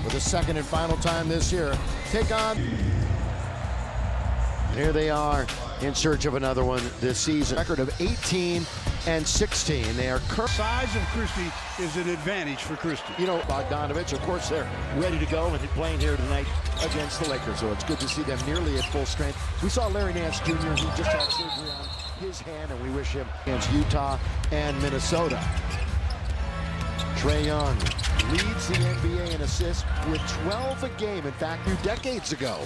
for the second and final time this year. Take on. Here they are in search of another one this season. Record of 18-16. They are current. Size of Christie is an advantage for Christie. You know, Bogdanovich, of course, they're ready to go and playing here tonight against the Lakers. So it's good to see them nearly at full strength. We saw Larry Nance Jr. He just had surgery on his hand, and we wish him against Utah and Minnesota. Trae Young leads the NBA in assists with 12 a game. In fact, 2 decades ago,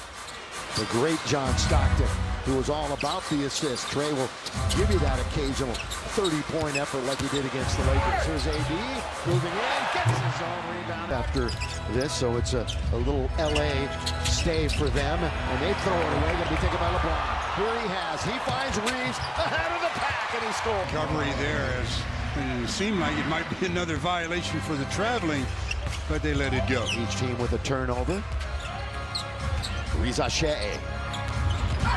the great John Stockton, who was all about the assist. Trae will give you that occasional 30-point effort like he did against the Lakers. Here's AD moving in, gets his own rebound after this, so it's a little LA stay for them, and they throw it away. Gonna be taken by LeBron. Here he finds Reeves ahead of the pack, and he scores. Recovery there, as it seemed like it might be another violation for the traveling, but they let it go. Each team with a turnover. Reza Shea.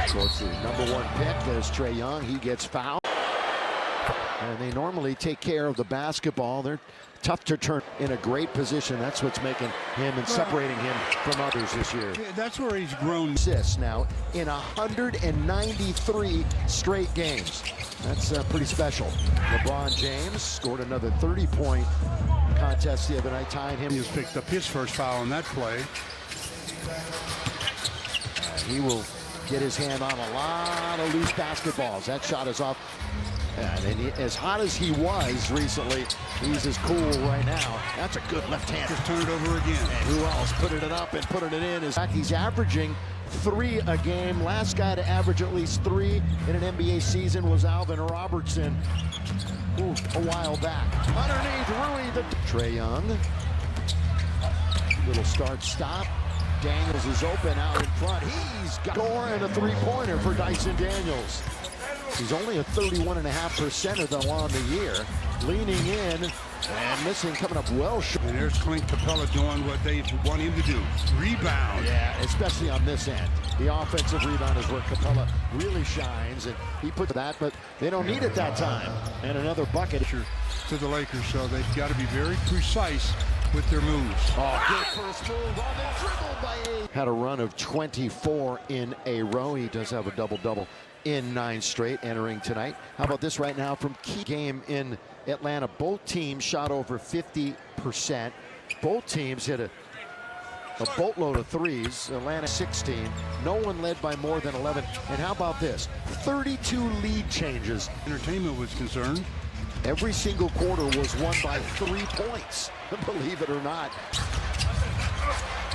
So it's the #1 pick. There's Trae Young. He gets fouled. And they normally take care of the basketball. They're tough to turn in a great position. That's what's making him and separating him from others this year. Yeah, that's where he's grown. Assists now in 193 straight games. That's pretty special. LeBron James scored another 30-point contest the other night, tying him. He's picked up his first foul on that play. He will get his hand on a lot of loose basketballs. That shot is off. And as hot as he was recently, he's as cool right now. That's a good left hand. Just turn it over again. And who else putting it up and putting it in? He's averaging 3 a game. Last guy to average at least 3 in an NBA season was Alvin Robertson a while back. Underneath Rui, Trae Young. Little start-stop. Daniels is open out in front. He's got a score and a 3-pointer for Dyson Daniels. He's only a 31.5% though on the year. Leaning in and missing, coming up well short. And there's Clint Capella doing what they want him to do. Rebound. Yeah, especially on this end. The offensive rebound is where Capella really shines, and he put that, but they don't need it that time. And another bucket. To the Lakers, so they've got to be very precise with their moves. Oh, good first move on the dribble by AD. Had a run of 24 in a row. He does have a double-double in 9 straight entering tonight. How about this right now from key game in Atlanta? Both teams shot over 50%. Both teams hit a boatload of threes. Atlanta 16. No one led by more than 11. And how about this? 32 lead changes. Entertainment was concerned. Every single quarter was won by 3 points, believe it or not.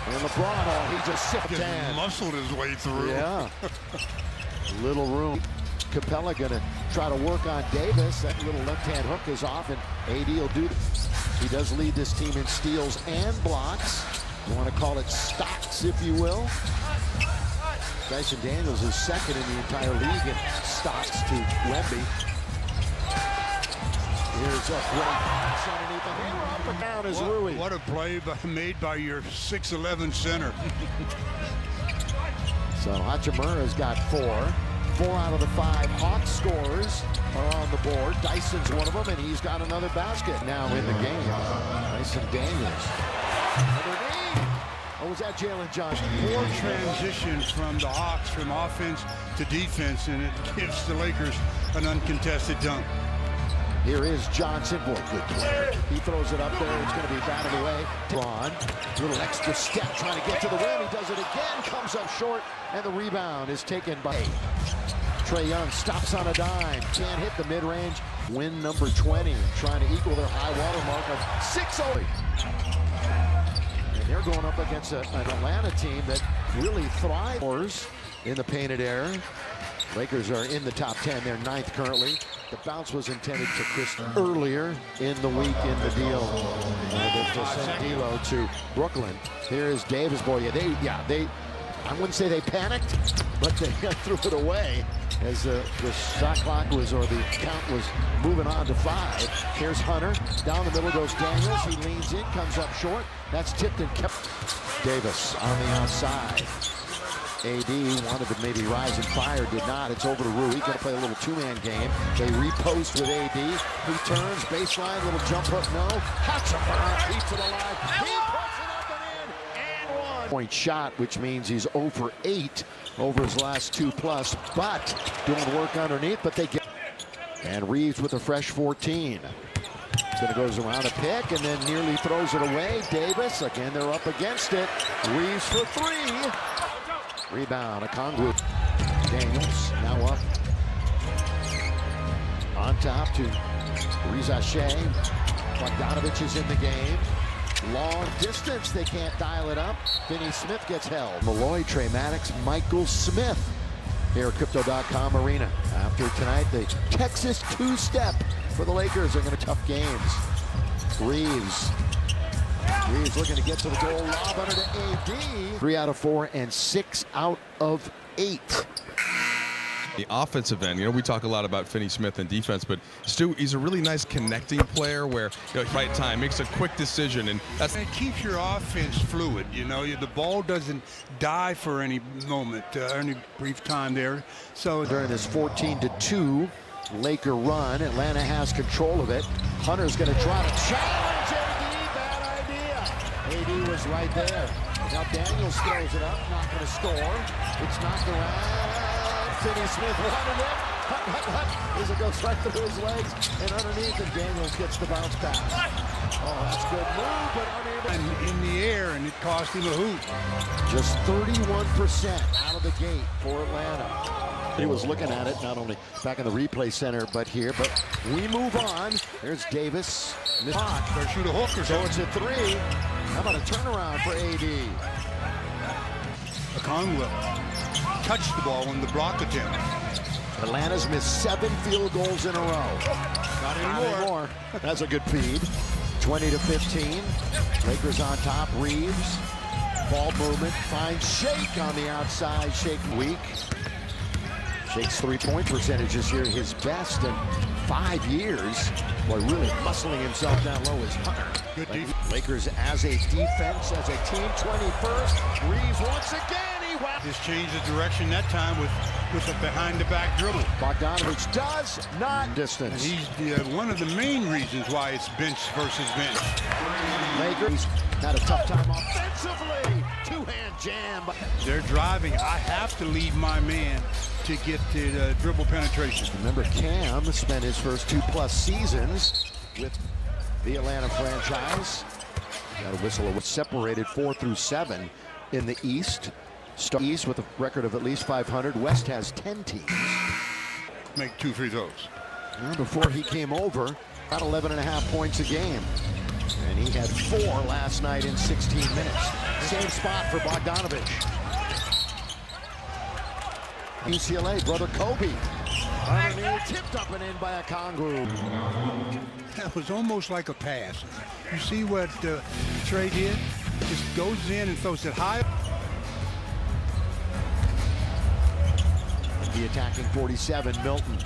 And LeBron, he just sipped down. Muscled his way through. Yeah. Little room. Capella gonna try to work on Davis. That little left-hand hook is off, and AD will do this. He does lead this team in steals and blocks. You want to call it stocks, if you will. Dyson Daniels is second in the entire league in stocks to Wemby. Here's a great pass underneath the hammer, up and down is Rui. What a play made by your 6'11" center. So Hachimura's got 4. 4 out of the 5 Hawks scorers are on the board. Dyson's one of them, and he's got another basket now in the game. Dyson Daniels. Underneath. Oh, was that Jalen Johnson? Poor transition from the Hawks from offense to defense, and it gives the Lakers an uncontested dunk. Here is Johnson. Boy, good play. He throws it up there. It's going to be batted away. Braun, little extra step trying to get to the rim. He does it again. Comes up short, and the rebound is taken by Trae Young. Stops on a dime. Can't hit the mid-range. Win number 20. Trying to equal their high water mark of 6-0. And they're going up against an Atlanta team that really thrives in the painted area. Lakers are in the top 10. They're 9th currently. The bounce was intended to Chris earlier in the week in the deal. They sent D'Lo to Brooklyn. Here is Davis. Boy, they I wouldn't say they panicked, but they threw it away as the shot clock was, or the count was moving on to 5. Here's Hunter. Down the middle goes Daniels. He leans in, comes up short. That's tipped and kept. Davis on the outside. AD wanted to maybe rise and fire, did not. It's over to Rui. Going to play a little 2-man game. They repost with AD. He turns, baseline, little jump hook, no. Hachimura keeps it alive. He puts it up and in. point shot, which means he's 0 for 8 over his last 2+, but doing work underneath, but they get. And Reeves with a fresh 14. Then it goes around a pick and then nearly throws it away. Davis, again, they're up against it. Reeves for 3. Rebound, Okongwu. Daniels now up. On top to Reza Shea. Bogdanovich is in the game. Long distance, they can't dial it up. Finney Smith gets held. Malloy, Trey Maddox, Michael Smith here at Crypto.com Arena. After tonight, the Texas two-step for the Lakers. They're going to tough games. Reeves looking to get to the goal. Lob under to AD. 3 out of 4 and 6 out of 8. The offensive end, we talk a lot about Finney Smith and defense, but Stu, he's a really nice connecting player where, right time, makes a quick decision, and that's. It keeps your offense fluid. The ball doesn't die for any moment, any brief time there. So during this 14-2 Laker run, Atlanta has control of it. Hunter's going to try to challenge AD. Bad idea. AD was right there. Now Daniels throws it up, not going to score. It's knocked around. Finney Smith wanted it. As it goes right through his legs and underneath, and Daniels gets the bounce pass. Oh, that's good move, but unable. And in the air, and it cost him a hoop. Just 31% out of the gate for Atlanta. He was looking at it, not only back in the replay center, but here. But we move on. There's Davis. Better shoot a hook or So something. it's a 3. How about a turnaround for AD? Okongwu touched the ball in the block attempt. Atlanta's missed 7 field goals in a row. Not anymore. That's a good feed. 20-15. Lakers on top. Reeves. Ball movement. Finds Shake on the outside. Shake weak. Shake's 3-point percentage this year, his best in 5 years. Boy, really muscling himself down low is Hunter. Good defense. Lakers as a defense, as a team, 21st. Reeves once again. Just changed the direction that time with a behind-the-back dribble. Bogdanovich does not distance. And he's one of the main reasons why it's bench versus bench. Lakers had a tough time offensively. Two-hand jam. They're driving. I have to leave my man to get the dribble penetration. Remember, Cam spent his first 2+ seasons with the Atlanta franchise. Got a whistle. Was separated 4 through 7 in the East. East with a record of at least 500. West has 10 teams. Make 2 free throws. Before he came over, about 11.5 points a game. And he had 4 last night in 16 minutes. Same spot for Bogdanovich. UCLA, brother Kobe. Underneath, tipped up and in by Okongwu. That was almost like a pass. You see what Trey did? Just goes in and throws it high. The attacking 47, Milton.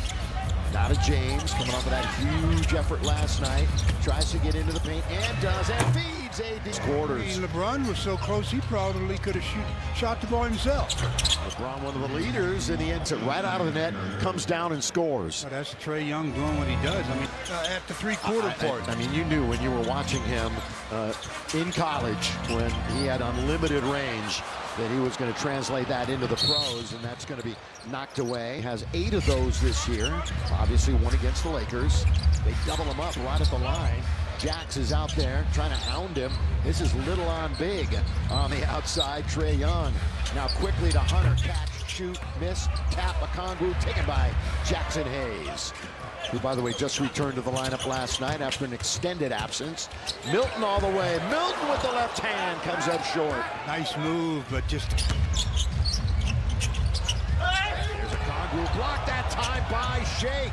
Now to James, coming off of that huge effort last night. Tries to get into the paint and does, and feeds AD. Quarters. LeBron was so close, he probably could have shot the ball himself. LeBron, one of the leaders in the end, right out of the net, comes down and scores. Well, that's Trey Young doing what he does. I mean, at the three-quarter part. I mean, you knew when you were watching him in college, when he had unlimited range, that he was going to translate that into the pros, and that's going to be knocked away. Has 8 of those this year. Obviously, 1 against the Lakers. They double him up right at the line. Jax is out there trying to hound him. This is little on big on the outside. Trey Young now quickly to Hunter. Catch, shoot, miss, tap. Okongwu taken by Jackson Hayes, who, by the way, just returned to the lineup last night after an extended absence. Milton all the way. Milton with the left hand comes up short. Nice move, but just... There's Okongwu blocked that time by Shake.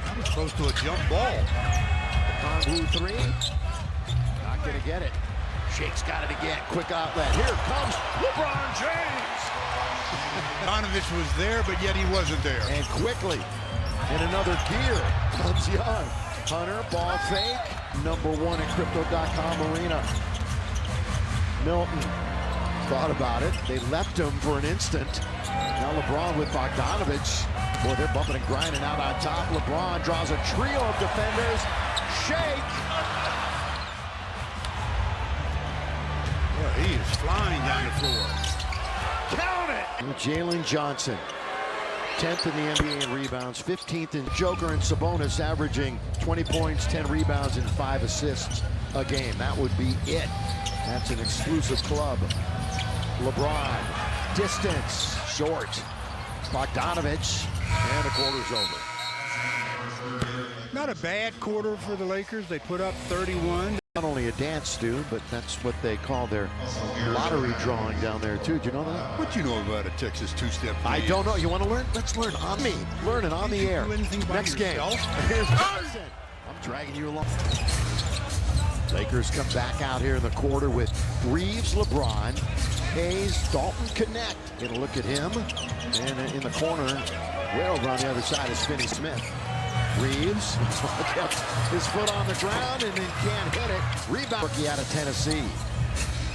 That was close to a jump ball. Okongwu 3. Not going to get it. Shake's got it again. Quick outlet. Here comes LeBron James. Donovich was there, but yet he wasn't there. And quickly, in another gear, comes Young. Hunter, ball fake. #1 at Crypto.com Arena. Milton thought about it. They left him for an instant. Now LeBron with Bogdanovich. Boy, they're bumping and grinding out on top. LeBron draws a trio of defenders. Shake. Well, he is flying down the floor. Count it! Jalen Johnson, 10th in the NBA in rebounds, 15th in Joker and Sabonis, averaging 20 points, 10 rebounds, and 5 assists a game. That would be it. That's an exclusive club. LeBron, distance, short. Bogdanovich, and the quarter's over. Not a bad quarter for the Lakers. They put up 31. Not only a dance, Stu, but that's what they call their lottery drawing down there, too. Do you know that? What you know about a Texas two-step? I don't know. You want to learn? Let's learn on me. Learn it on the air. Next game. Here's Johnson. I'm dragging you along. Lakers come back out here in the quarter with Reeves, LeBron, Hayes, Dalton connect. Get a look at him. And in the corner, way over on the other side is Finney Smith. Reeves kept his foot on the ground and then can't hit it. Rebound. Rookie out of Tennessee.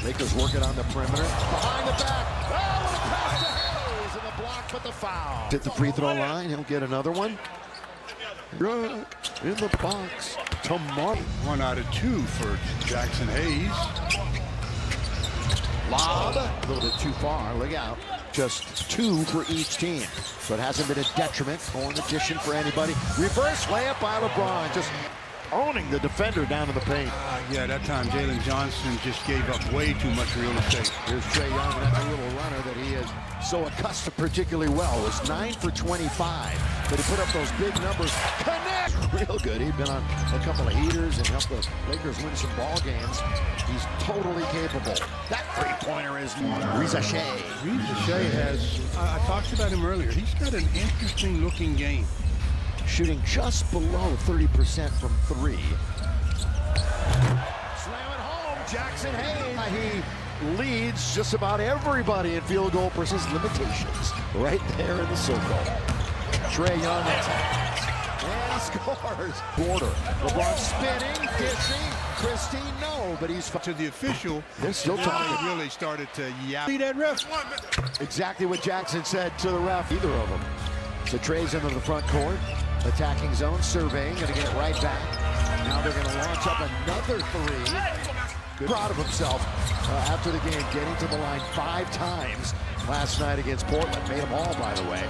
Lakers working on the perimeter. Behind the back. Oh, what a pass to Hayes. And the block, but the foul. Hit the free throw line. He'll get another one. In the box. Tomorrow. 1 out of 2 for Jackson Hayes. Lob. A little bit too far. Look out. Just 2 for each team. So it hasn't been a detriment or an addition for anybody. Reverse layup by LeBron. Just owning the defender down in the paint. Yeah, that time Jalen Johnson just gave up way too much real estate. Here's Trae Young. That's a little runner that he is so accustomed particularly well. It was 9 for 25. But he put up those big numbers. Connect! Real good. He'd been on a couple of heaters and helped the Lakers win some ball games. He's totally capable. That three-pointer is Reza Shea. Reza Shea has, I talked about him earlier, he's got an interesting looking game. Shooting just below 30% from 3. Slam it home, Jackson Hayes. He leads just about everybody in field goal versus limitations. Right there in the circle. Trae Young attacks. And he scores. Border. LeBron spinning, dishing. Christie, no, but he's to the official. They're still talking. He really started to yap. See that ref? Exactly what Jackson said to the ref. Either of them. So Trae's into the front court. Attacking zone, surveying, going to get it right back. Now they're going to launch up another 3. Good. Proud of himself after the game, getting to the line 5 times last night against Portland. Made them all, by the way.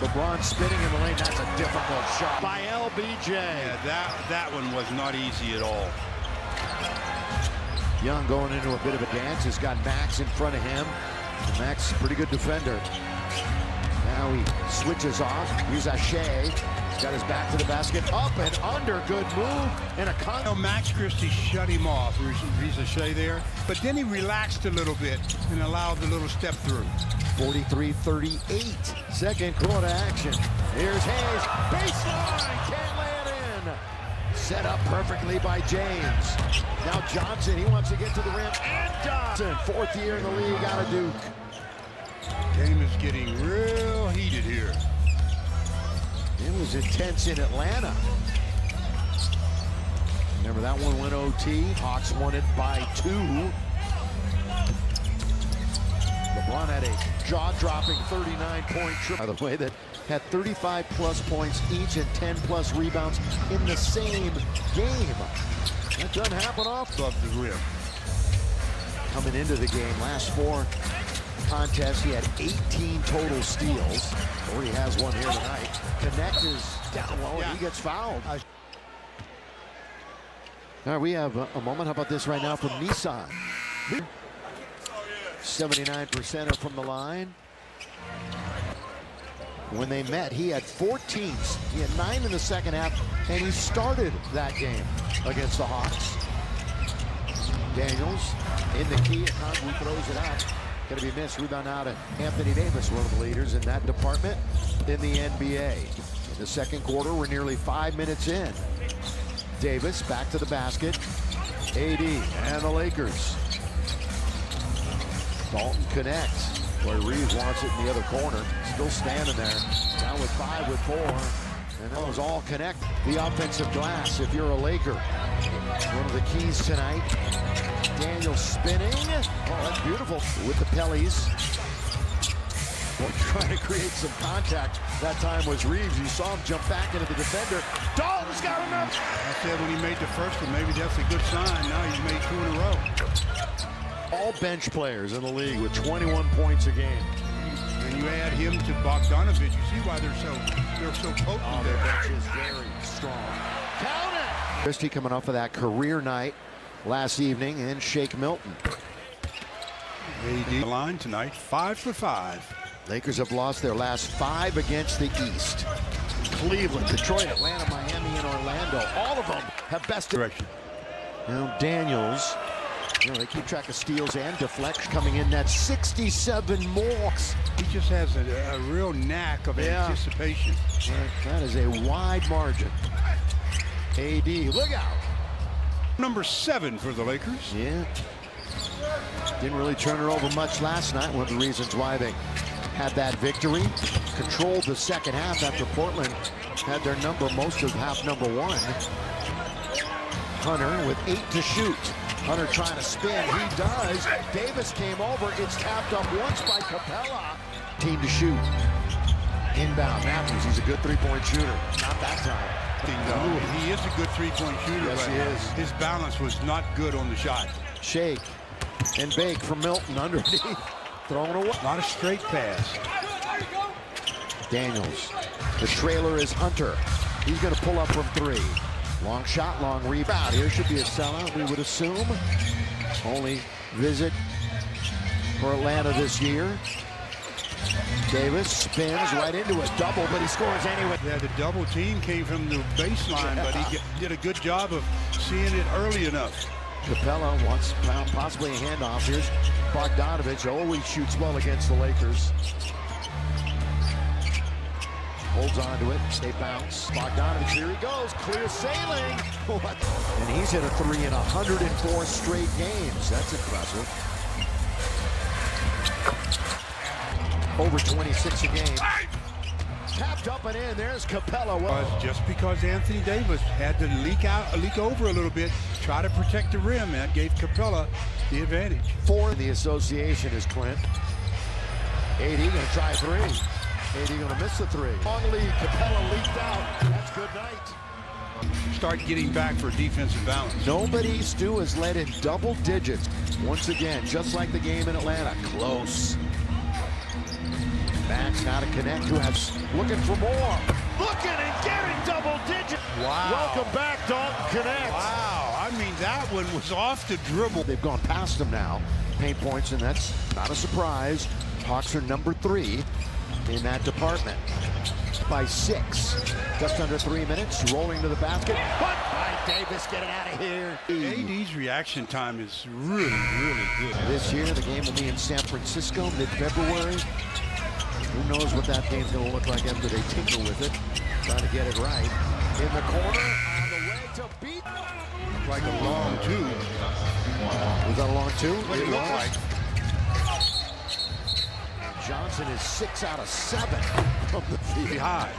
LeBron spinning in the lane. That's a difficult shot by LBJ. Yeah, that one was not easy at all. Young going into a bit of a dance. Has got Max in front of him. And Max is a pretty good defender. Now he switches off. Reza Shea. Got his back to the basket, up and under, good move, and a Max Christie shut him off, Reza Shea there, but then he relaxed a little bit and allowed the little step through. 43-38, second quarter action. Here's Hayes, baseline, can't lay it in. Set up perfectly by James. Now Johnson, he wants to get to the rim, and Johnson, 4th year in the league out of Duke. Game is getting real heated here. It was intense in Atlanta. Remember that one went OT. Hawks won it by 2. LeBron had a jaw-dropping 39-point trip, by the way, that had 35-plus points each and 10-plus rebounds in the same game. That doesn't happen often. Above the rim. Coming into the game, last 4 contests, he had 18 total steals. Already has one here tonight. Connect is down low, and he gets fouled. All right, we have a moment. How about this right now from Nissan? 79% from the line. When they met, he had 14. He had 9 in the second half, and he started that game against the Hawks. Daniels in the key, and Conley throws it out. Going to be missed. Rebound out to Anthony Davis, one of the leaders in that department in the NBA. In the second quarter, we're nearly 5 minutes in. Davis back to the basket. AD and the Lakers. Dalton connects. Boy, Reeves wants it in the other corner. Still standing there. Down with 5 with 4. And that was all connect. The offensive glass, if you're a Laker. One of the keys tonight. Daniel spinning. Oh, that's beautiful with the Pellies. Well, trying to create some contact. That time was Reeves. You saw him jump back into the defender. Dalton's got him up. I said when he made the first one, maybe that's a good sign. Now he's made 2 in a row. All bench players in the league with 21 points a game. And you add him to Bogdanovich, you see why they're so potent. Oh, their bench is very strong. Count it! Christie coming off of that career night last evening, and Shake Milton. AD line tonight, 5 for 5. Lakers have lost their last 5 against the East. Cleveland, Detroit, Atlanta, Miami, and Orlando. All of them have best Direction. Now Daniels, they keep track of steals and deflections coming in. That's 67 more. He just has a real knack of anticipation. That is a wide margin. AD, look out. Number 7 for the Lakers. Yeah. Didn't really turn her over much last night. One of the reasons why they had that victory. Controlled the second half after Portland had their number most of half number 1. Hunter with 8 to shoot. Hunter trying to spin. He does. Davis came over. It's tapped up once by Capella. Team to shoot. Inbound. Matthews. He's a good three-point shooter. Not that time. He is a good three-point shooter. Yes, he is. His balance was not good on the shot. Shake and bake from Milton underneath. Thrown away. Not a straight pass. Daniels. The trailer is Hunter. He's going to pull up from 3. Long shot, long rebound. Here should be a sellout, we would assume. Only visit for Atlanta this year. Davis spins right into a double, but he scores anyway. Yeah, the double team came from the baseline, but he did a good job of seeing it early enough. Capella wants possibly a handoff. Here's Bogdanovich. Always shoots well against the Lakers. Holds on to it. They bounce. Bogdanovich, here he goes. Clear sailing. What? And he's hit a 3 in 104 straight games. That's impressive. Over 26 a game. Tapped up and in. There's Capella. Just because Anthony Davis had to leak over a little bit, try to protect the rim, that gave Capella the advantage. 4 in the association is Clint. AD going to try 3. AD going to miss the 3. Long lead. Capella leaked out. That's good night. Start getting back for defensive balance. Nobody, Stu, has led in double digits. Once again, just like the game in Atlanta. Close. Max now to connect. Who has looking for more. Looking and getting double digits. Wow. Welcome back, Dalton Connect. Wow. I mean, that one was off the dribble. They've gone past him now. Paint points, and that's not a surprise. Hawks are number 3 in that department. By 6. Just under 3 minutes. Rolling to the basket. But by Davis getting out of here. AD's reaction time is really, really good. This year, the game will be in San Francisco, mid-February. Who knows what that game's going to look like after they tinker with it. Trying to get it right. In the corner, on the way to beat. Like a long 2. Was that a long 2? What it looked like. Johnson is 6 out of 7 from the field. High.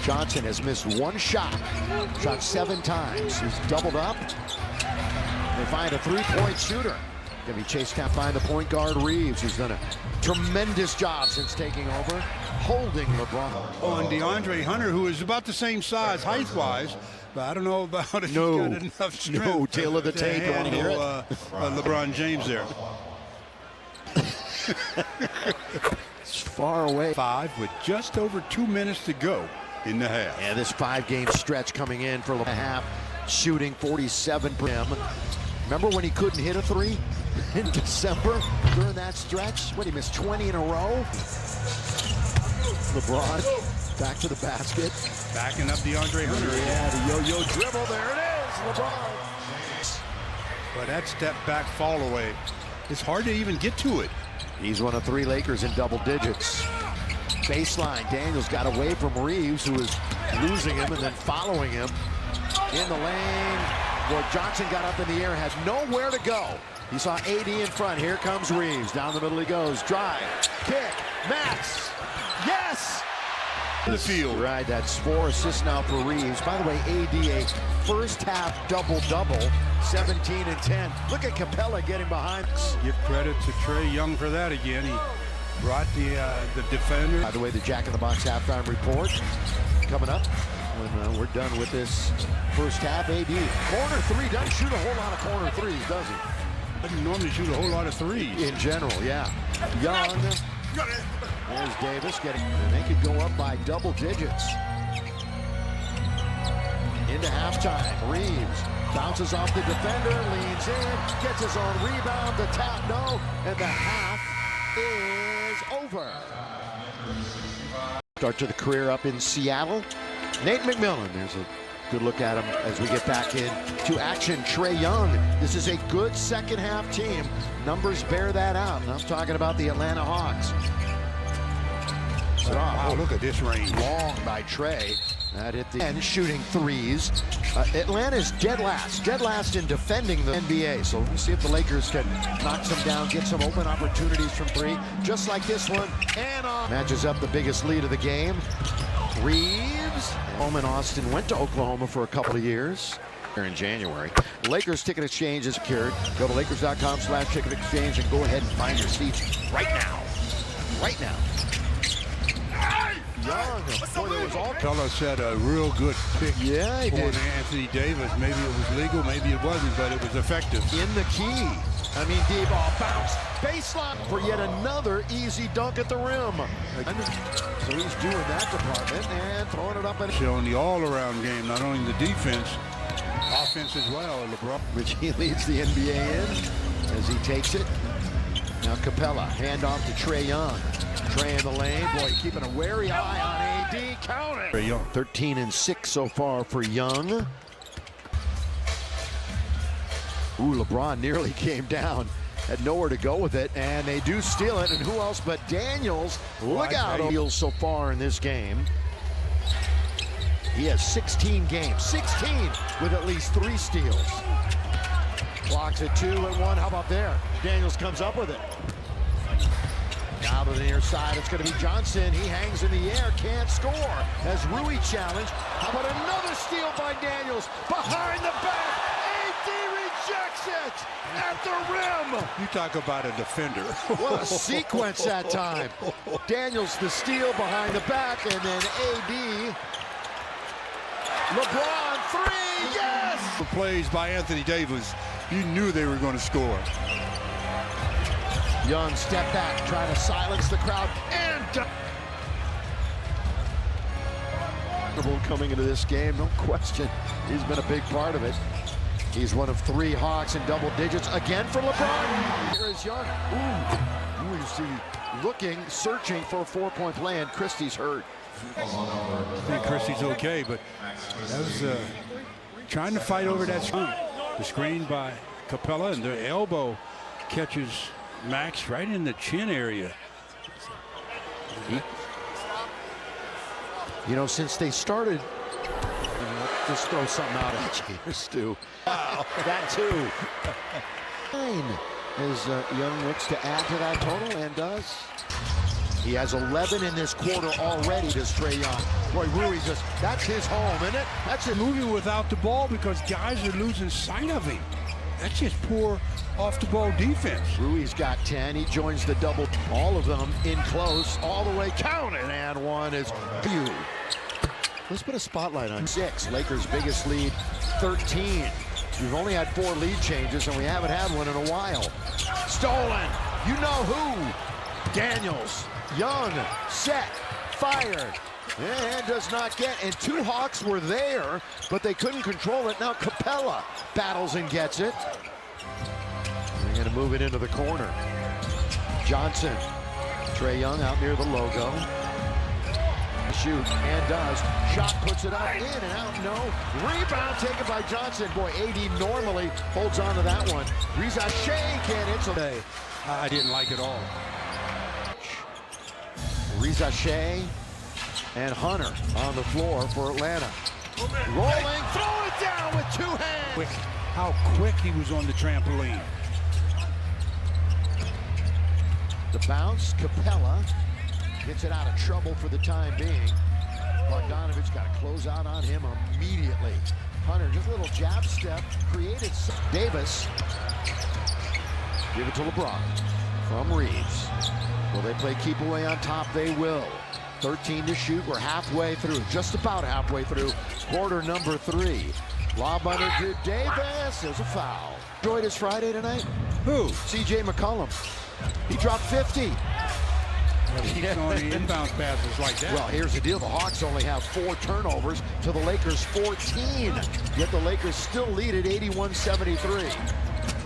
Johnson has missed 1 shot. Shot 7 times. He's doubled up. They find a 3-point shooter. Gonna be chased down by the point guard Reeves, who's done a tremendous job since taking over, holding LeBron. On DeAndre Hunter, who is about the same size height-wise, but I don't know about if he's got enough strength. No, tail of the tape. You want to hear it? LeBron James there. It's far away. 5 with just over 2 minutes to go in the half. Yeah, this 5-game stretch coming in for a half, shooting 47%. Remember when he couldn't hit a 3 in December during that stretch? When he missed 20 in a row? LeBron back to the basket. Backing up DeAndre Hunter. Yeah, the yo-yo dribble. There it is, LeBron. But that step back fall away, it's hard to even get to it. He's one of 3 Lakers in double digits. Baseline, Daniels got away from Reeves, who was losing him and then following him in the lane. Boy, Johnson got up in the air, had nowhere to go. He saw AD in front. Here comes Reeves. Down the middle he goes. Drive, kick, Max. Yes! The field. Right, that's 4 assists now for Reeves. By the way, AD a first half double-double, 17 and 10. Look at Capella getting behind. Give credit to Trae Young for that again. He brought the defender. By the way, the Jack in the Box halftime report coming up when we're done with this first half. AD, corner 3, doesn't shoot a whole lot of corner 3s, does he? Doesn't normally shoot a whole lot of threes. In general, yeah. Young. There's Davis getting, and they could go up by double digits. Into halftime, Reeves bounces off the defender, leans in, gets his own rebound, the tap no, and the half is over. Start to the career up in Seattle. Nate McMillan, there's a good look at him as we get back into action. Trae Young, this is a good second half team. Numbers bear that out, and I'm talking about the Atlanta Hawks. Wow, look at this range. Long by Trae. That hit the end, shooting threes. Atlanta's dead last in defending the NBA. So we'll see if the Lakers can knock some down, get some open opportunities from three, just like this one. And matches up the biggest lead of the game. Reeves. Home in Austin, went to Oklahoma for a couple of years. Here in January. Lakers ticket exchange is secured. Go to Lakers.com/ticket exchange and go ahead and find your seats right now. Right now. Young, boy, there was all Capella said a real good pick. Yeah, he for did. Anthony Davis. Maybe it was legal, maybe it wasn't, but it was effective. In the key. I mean, D-ball bounce, baseline for yet another easy dunk at the rim. So he's doing that department and throwing it up and Showing the all-around game, not only the defense, offense as well. LeBron. which he leads the NBA in as he takes it. Now Capella, handoff to Trae Young. Trae in the lane, boy, keeping a wary eye on AD. Count it. Trae Young. 13 and 6 so far for Young. Ooh, LeBron nearly came down. Had nowhere to go with it, and they do steal it. And who else but Daniels? Look out. Steals so far in this game. He has 16 games. 16 with at least 3 steals. Clock's at 2 and 1. How about there? Daniels comes up with it. Now to the near side, it's going to be Johnson. He hangs in the air, can't score. As Rui challenged. How about another steal by Daniels? Behind the back. AD rejects it at the rim. You talk about a defender. What a sequence that time. Daniels the steal behind the back, and then AD. LeBron 3, yes! The plays by Anthony Davis, you knew they were going to score. Young step back, trying to silence the crowd, and coming into this game, no question. He's been a big part of it. He's one of 3 Hawks in double digits again for LeBron. Here is Young. Ooh, you see, looking, searching for a 4-point play, and Christie's hurt. I think Christie's okay, but that was trying to fight over that screen. The screen by Capella, and the elbow catches Max right in the chin area. You know, since they started, just throw something out at you, Stu. Wow, that too. 9 as Young looks to add to that total and does. He has 11 in this quarter already, does Trae Young. Boy, Rui just, that's his home, isn't it? That's it. Moving without the ball because guys are losing sight of him. That's just poor off-the-ball defense. Rui's got 10. He joins the double. All of them in close, all the way counted, and one is Pew. Let's put a spotlight on 6. Lakers' biggest lead, 13. We've only had 4 lead changes, and we haven't had one in a while. Stolen. You know who? Daniels. Young, set, fired, and does not get. And 2 Hawks were there, but they couldn't control it. Now Capella battles and gets it. They're going to move it into the corner. Johnson. Trae Young out near the logo. Shoot, and does. Shot puts it up, in and out, no. Rebound taken by Johnson. Boy, AD normally holds on to that one. Reza Shea can't insulate. I didn't like it all. Reza Shea and Hunter on the floor for Atlanta. Rolling, throw it down with 2 hands. Quick. How quick he was on the trampoline. The bounce, Capella gets it out of trouble for the time being. Bogdanovich got to close out on him immediately. Hunter, just a little jab step, created. Davis, give it to LeBron from Reeves. Will they play keep away on top? They will. 13 to shoot. We're halfway through, just about halfway through quarter number 3. Lob under to Davis. There's a foul. Enjoyed his Friday tonight? Who? C.J. McCollum. He dropped 50. He's on the inbound passes like that. Well, here's the deal. The Hawks only have 4 turnovers to the Lakers 14. Yet the Lakers still lead at 81-73.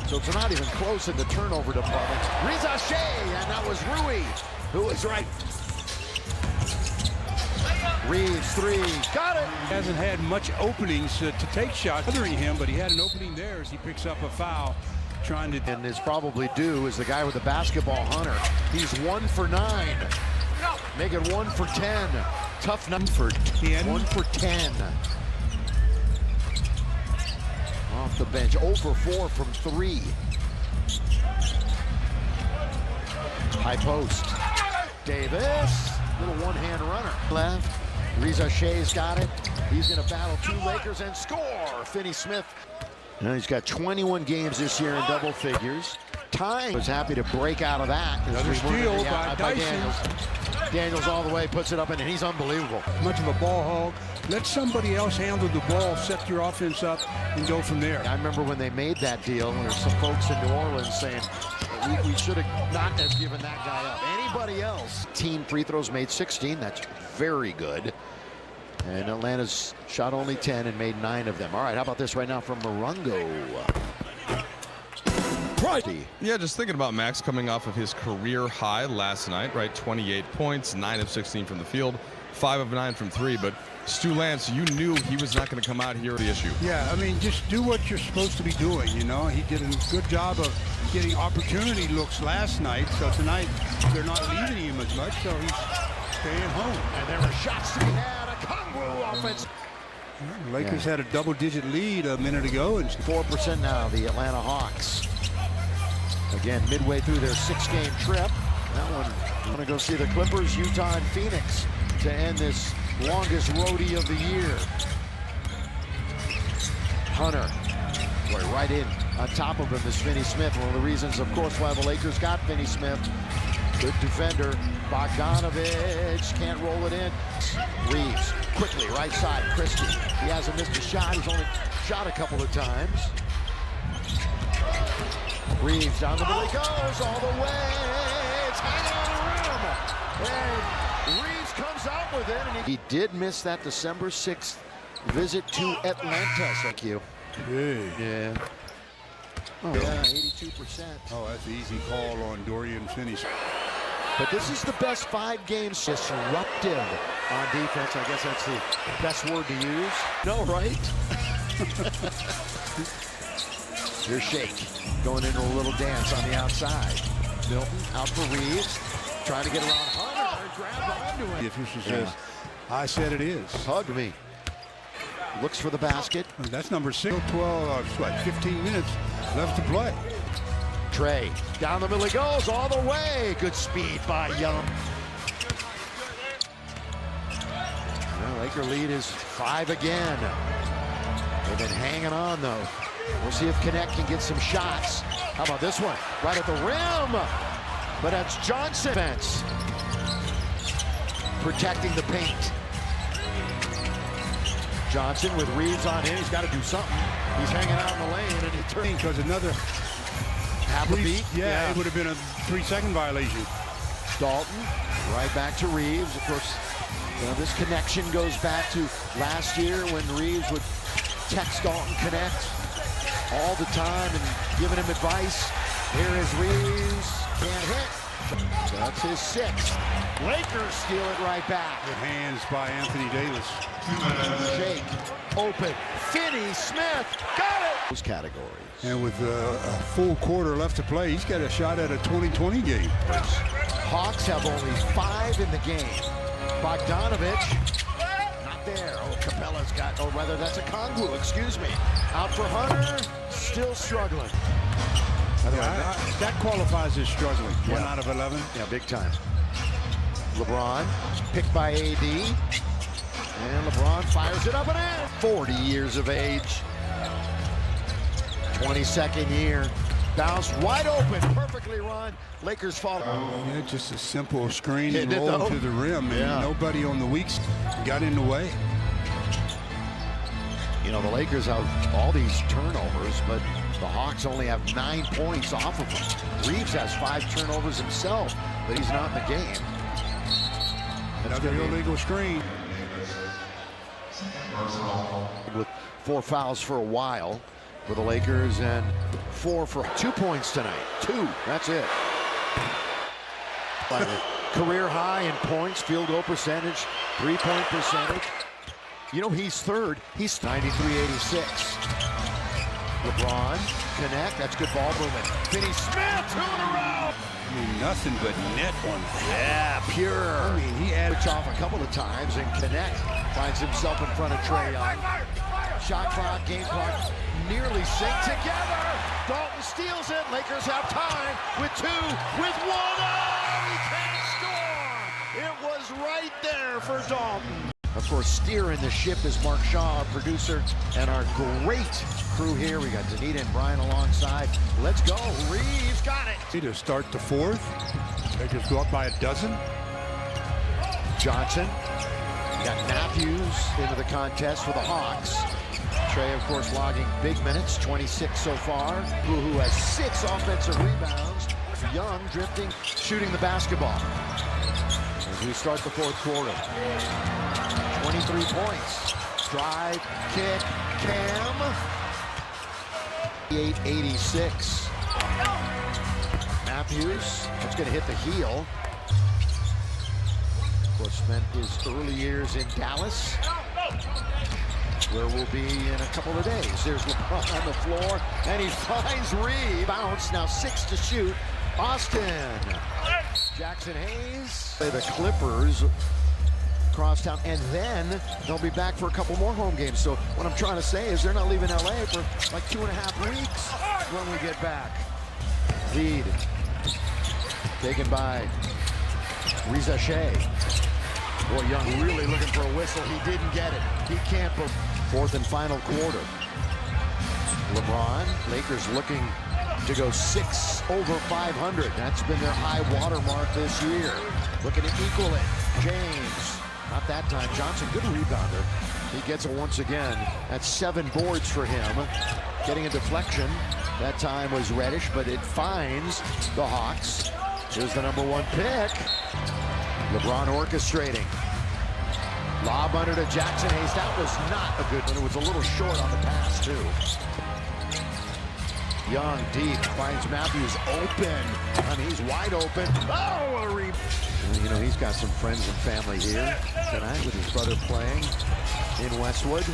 So it's not even close in the turnover department. Reza Shea, and that was Rui, who was right. Reeves, 3, got it. He hasn't had much openings to take shots bothering him, but he had an opening there as he picks up a foul. Trying to, And is probably due is the guy with the basketball, Hunter. He's 1 for 9. Make it 1 for 10. Tough number for 10. 1 for 10. Off the bench, 0 for 4 from 3. High post. Davis, little one-hand runner. Left. Reza Shea's got it. He's going to battle 2 Lakers and score. Finney Smith. Now he's got 21 games this year in double figures. Time was happy to break out of that. Another steal by Dyson. Daniels. Daniels all the way, puts it up, and he's unbelievable. Much of a ball hog. Let somebody else handle the ball, set your offense up, and go from there. I remember when they made that deal, there were some folks in New Orleans saying, we should have not have given that guy up. Anybody else? Team free throws made 16. That's very good. And Atlanta's shot only 10 and made 9 of them. All right, how about this right now from Morongo? Yeah, just thinking about Max coming off of his career high last night, right? 28 points, 9 of 16 from the field, 5 of 9 from 3. But Stu Lance, you knew he was not going to come out here with the issue. Yeah, I mean, just do what you're supposed to be doing, you know. He did a good job of getting opportunity looks last night. So tonight, they're not leaving him as much, so he's staying home. And there were shots to be had. A Kongwu offense. The Lakers had a double-digit lead a minute ago. And 4% now, the Atlanta Hawks. Again, midway through their 6-game trip. That one, I'm going to go see the Clippers, Utah, and Phoenix to end this longest roadie of the year. Hunter, boy, right in on top of him is Finney Smith. One of the reasons, of course, why the Lakers got Finney Smith. Good defender. Bogdanovich can't roll it in. Reeves, quickly, right side, Christie. He hasn't missed a shot. He's only shot a couple of times. Reeves down the middle, he goes all the way. It's hanging on the rim. And Reeves comes out with it. And he did miss that December 6th visit to Atlanta. Thank you. hey. Yeah. Oh, yeah, 82%. Oh, that's an easy call on Dorian Finney. But this is the best 5 games disruptive on defense. I guess that's the best word to use. No, right? Here's Shake going into a little dance on the outside. Milton out for Reeves, trying to get around Hunter and grab onto him. The official says, I said it is. Hug me. Looks for the basket. That's number 6. 12, what, 15 minutes left to play. Trey down the middle he goes all the way. Good speed by Young. Well, Laker lead is 5 again. They've been hanging on though. We'll see if Connect can get some shots. How about this one? Right at the rim. But that's Johnson. Fence. Protecting the paint. Johnson with Reeves on him. He's got to do something. He's hanging out in the lane and he turns. Because another half a beat. Yeah, it would have been a 3-second violation. Dalton right back to Reeves. Of course, you know, this connection goes back to last year when Reeves would text Dalton Connect all the time and giving him advice. Here is Reeves. Can't hit. That's his 6th. Lakers steal it right back. Good hands by Anthony Davis. Shake. Open. Finney Smith. Got it. Those categories. And with a full quarter left to play, he's got a shot at a 2020 game. Hawks have only 5 in the game. Bogdanovich. Not there. Oh, Capella's got, or rather that's a Kongwu, excuse me. Out for Hunter. Still struggling. That qualifies as struggling. 1 out of 11. Yeah, big time. LeBron, picked by AD. And LeBron fires it up and in. 40 years of age. 22nd year. Bounce wide open, perfectly run. Lakers fall. Yeah, just a simple screen and Hit it, roll though. to the rim. And Yeah. nobody on the weeks got in the way. You know, the Lakers have all these turnovers, but the The Hawks only have 9 points off of him. Reeves has 5 turnovers himself, but he's not in the game. Another illegal screen. With 4 fouls for a while for the Lakers and 4 for 2 points tonight. 2, that's it. Career high in points, field goal percentage, 3-point percentage. You know, he's third. He's 93-86. LeBron, connect. That's good ball movement. Finney-Smith, 2 in a row. I mean, nothing but net on that. Yeah, pure. I mean, he added Off a couple of times and connect. Finds himself in front of Trae Young. Shot clock, game clock, nearly sync together. Dalton steals it. Lakers have time with 2, with 1. Oh, he can't score. It was right there for Dalton. Of course, steering the ship is Mark Shaw, our producer, and our great crew here. We got Danita and Brian alongside. Let's go. Reeves got it. to start the fourth. They just go up by a dozen. Johnson. Got Matthews into the contest for the Hawks. Trae, of course, logging big minutes, 26 so far. Who has 6 offensive rebounds. Young drifting, shooting the basketball. As we start the fourth quarter. 23 points. Drive, kick, Cam. 86. Matthews, that's going to hit the heel. Of course, spent his early years in Dallas, where we'll be in a couple of days. There's LeBron on the floor, and he finds Reeves. Bounce, now 6 to shoot. Austin. Jackson Hayes. The Clippers across town, and then they'll be back for a couple more home games. So what I'm trying to say is they're not leaving LA for like 2.5 weeks when we get back. Lead taken by Reza Shea. Boy, Young really looking for a whistle. He didn't get it. He can't. Fourth and final quarter. LeBron, Lakers looking to go 6 over 500. That's been their high water mark this year. Looking to equal it. James, not that time. Johnson, good rebounder. He gets it once again. That's 7 boards for him. Getting a deflection. That time was Reddish, but it finds the Hawks. Here's the #1 pick. LeBron orchestrating. Lob under to Jackson Hayes. That was not a good one. It was a little short on the pass, too. Young deep finds Matthews open. I mean, he's wide open. Oh, a rebound. You know, he's got some friends and family here tonight with his brother playing in Westwood.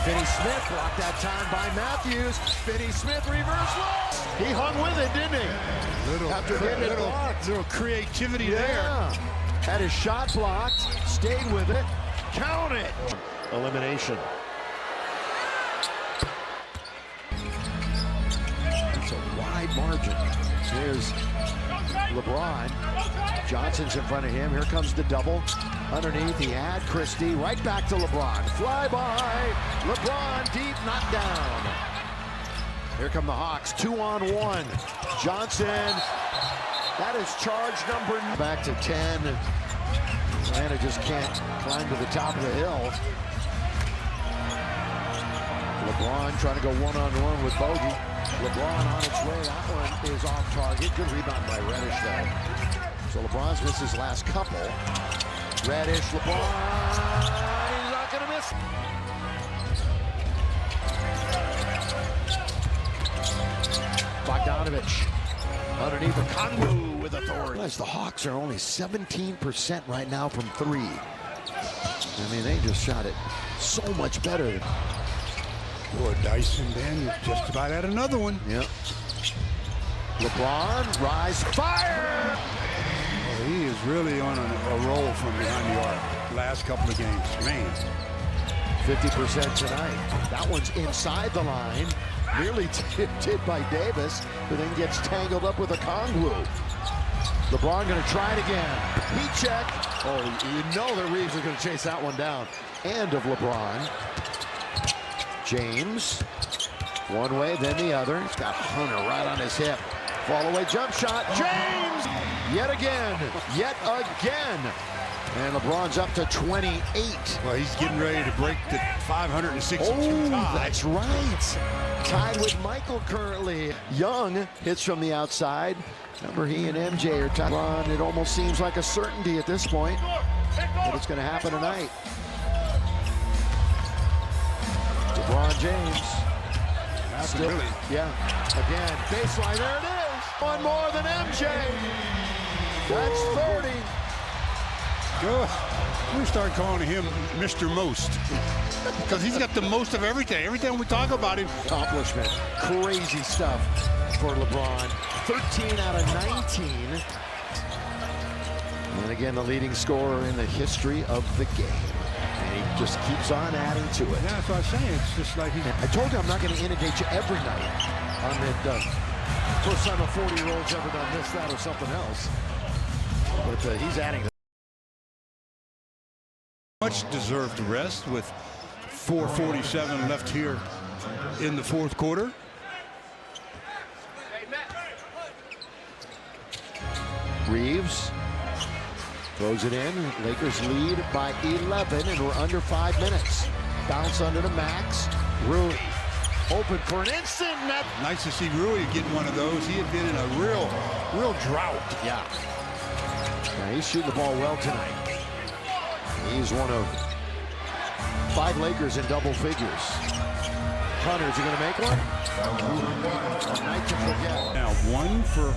Finney-Smith blocked that time by Matthews. Finney-Smith reverse look. He hung with it, didn't he? After getting it blocked. Little creativity there. Had his shot blocked, stayed with it, count it. Elimination. It's a wide margin. Here's LeBron. Johnson's in front of him. Here comes the double. Underneath, he had Christie. Right back to LeBron. Fly by. LeBron deep, knocked down. Here come the Hawks. 2-on-1. Johnson. That is charge number. Back to 10. Atlanta just can't climb to the top of the hill. LeBron trying to go one-on-one with Bogey. LeBron on its way. That one is off target. Good rebound by Reddish there. So LeBron's missed his last couple. Reddish, LeBron. He's not going to miss. Bogdanovich. Underneath the Kongu with authority. The Hawks are only 17% right now from 3. I mean, they just shot it so much better. Boy, Dyson Daniels just about had another one. Yep. LeBron, rise, fire! Well, he is really on a roll from behind the arc. Last couple of games, man. 50% tonight. That one's inside the line. Nearly tipped by Davis, but then gets tangled up with a Kongwu. LeBron going to try it again. Heat check. Oh, you know that Reeves is going to chase that one down. End of LeBron. James. One way, then the other. He's got Hunter right on his hip. Fall away jump shot. James! Yet again. And LeBron's up to 28. Well, he's getting ready to break the 562 tie. That's right. Tied with Michael currently. Young hits from the outside. Remember, he and MJ are tied. LeBron, it almost seems like a certainty at this point, but it's going to happen tonight. LeBron James. Still, really. yeah. Again, baseline. There it is. One more than MJ. That's 30. Good. We start calling him Mr. Most because he's got the most of everything. Every time we talk about him, Accomplishment. Crazy stuff for LeBron. 13 out of 19. And again, the leading scorer in the history of the game. And he just keeps on adding to it. yeah, that's what I'm saying. It's just like he's. I told you I'm not going to inundate you every night on the first time a 40-year-old's ever done this, that, or something else. But he's adding. Much deserved rest with 4:47 left here in the fourth quarter. Reeves throws it in. Lakers lead by 11, and we're under 5 minutes. Bounce under to Max. Rui open for an instant. Nice to see Rui getting one of those. He had been in a real drought. Yeah. Now he's shooting the ball well tonight. He's one of 5 Lakers in double figures. Hunter's going to make one? A night to forget. Now 1 for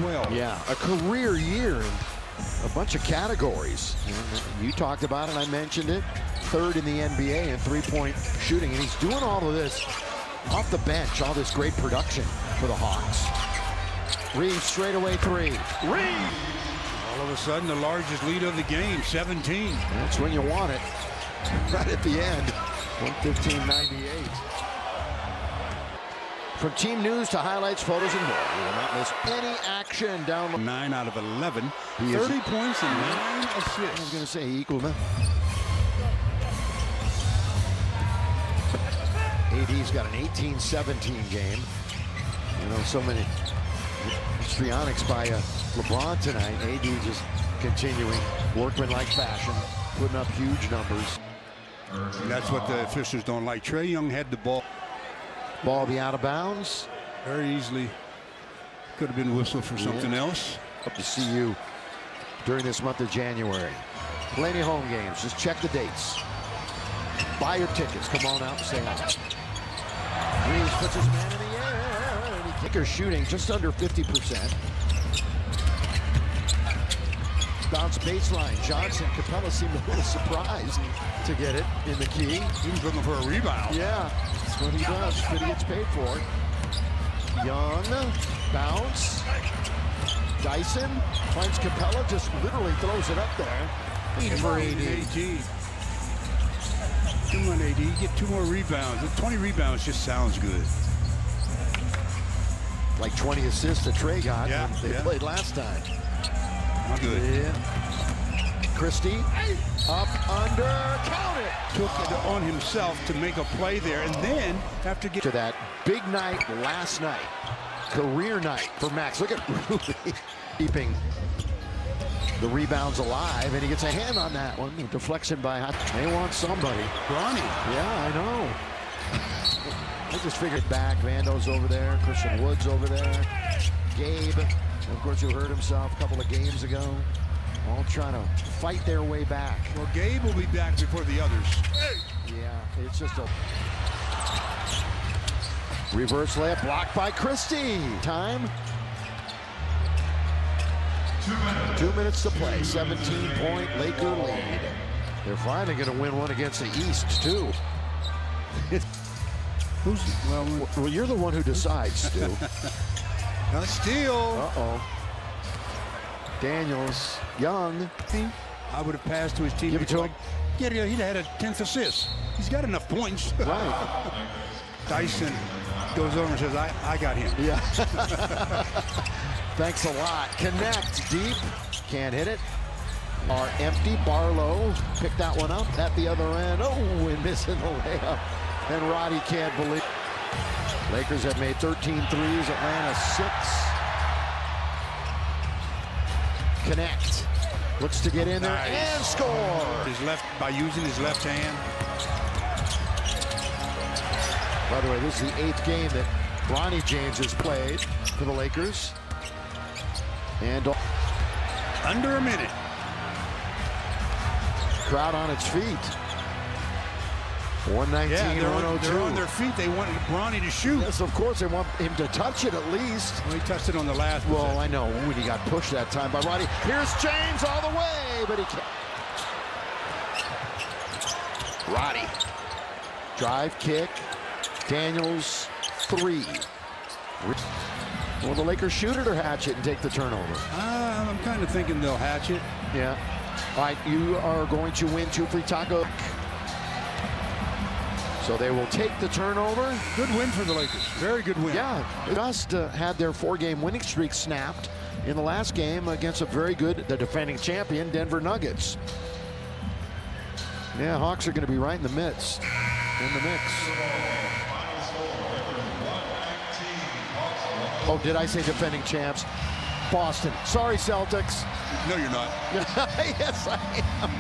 12. Yeah, a career year in a bunch of categories. You talked about it, I mentioned it. 3rd in the NBA in three-point shooting, and he's doing all of this off the bench, all this great production for the Hawks. Reeves straightaway 3. Reeves! All of a sudden, the largest lead of the game, 17. That's when you want it. Right at the end, 115-98. From team news to highlights, photos, and more, you will not miss any action down the 9 out of 11, He is- 30 points and 9 I was assists. going to say he equaled him. AD's got an 18-17 game. You know, so many histrionics by LeBron tonight. AD just continuing workmanlike fashion, putting up huge numbers. And that's what the officials don't like. Trae Young had the ball Ball be out of bounds. very easily. Could have been whistled for something else. Hope to see you during this month of January. Plenty of home games. Just check the dates. Buy your tickets. Come on out and say hi. Reeves puts his man in the air. And he kicker shooting just under 50%. Bounce baseline. Johnson, Capella seemed a little surprised to get it in the key. He was looking for a rebound. Yeah, that's what he does. What he gets paid for. Young, bounce. Dyson finds Capella, just literally throws it up there. For AD. Come on, AD. Get 2 more rebounds. 20 rebounds just sounds good. Like 20 assists that Trae got Yeah, when they yeah. played last time. Not good. Yeah. Christie, up, under, count it. Took it on himself to make a play there, and then after To getting that big night last night. Career night for Max. Look at Ruby keeping the rebounds alive, and he gets a hand on that one. Deflection by Hot. They want somebody. Bronny. Yeah, I know. I just figured back. Vando's over there. Christian Wood's over there. Gabe, of course, who hurt himself a couple of games ago. All trying to fight their way back. Well, Gabe will be back before the others. Yeah, it's just a reverse layup blocked by Christie. Time. 2 minutes to play. 17-point Laker lead. They're finally going to win one against the East, too. Who's Well, you're the one who decides, Stu. not steal? Uh-oh. Daniels, Young. I would have passed to his team. Give it to him. Yeah, he'd had a 10th assist. He's got enough points. Right. Dyson goes over and says, I got him. Yeah. Thanks a lot. Connect deep. Can't hit it. Are empty. Barlow picked that one up at the other end. Oh, and missing the layup. And Roddy can't believe. Lakers have made 13 threes. Atlanta 6. connect. Looks to get in there Nice. and score. His left, by using his left hand. By the way, this is the 8th game that Ronnie James has played for the Lakers. And Under a minute. crowd on its feet. 119, Yeah, they're 102. on their feet. They want Bronny to shoot. Yes, of course, they want him to touch it at least. Well, he touched it on the last Well, possession. I know when he got pushed that time by Roddy. Here's James all the way, but he can't. Roddy. Drive, kick. Daniels, 3. Will the Lakers shoot it or hatch it and take the turnover? I'm kind of thinking they'll hatch it. Yeah. All right, you are going to win 2 free tacos. So they will take the turnover. Good win for the Lakers. Very good win. Yeah, they just had their 4-game winning streak snapped in the last game against a very good, the defending champion, Denver Nuggets. Yeah, Hawks are going to be right in the midst, in the mix. Oh, did I say defending champs? Boston. Sorry, Celtics. No, you're not. Yes, I am.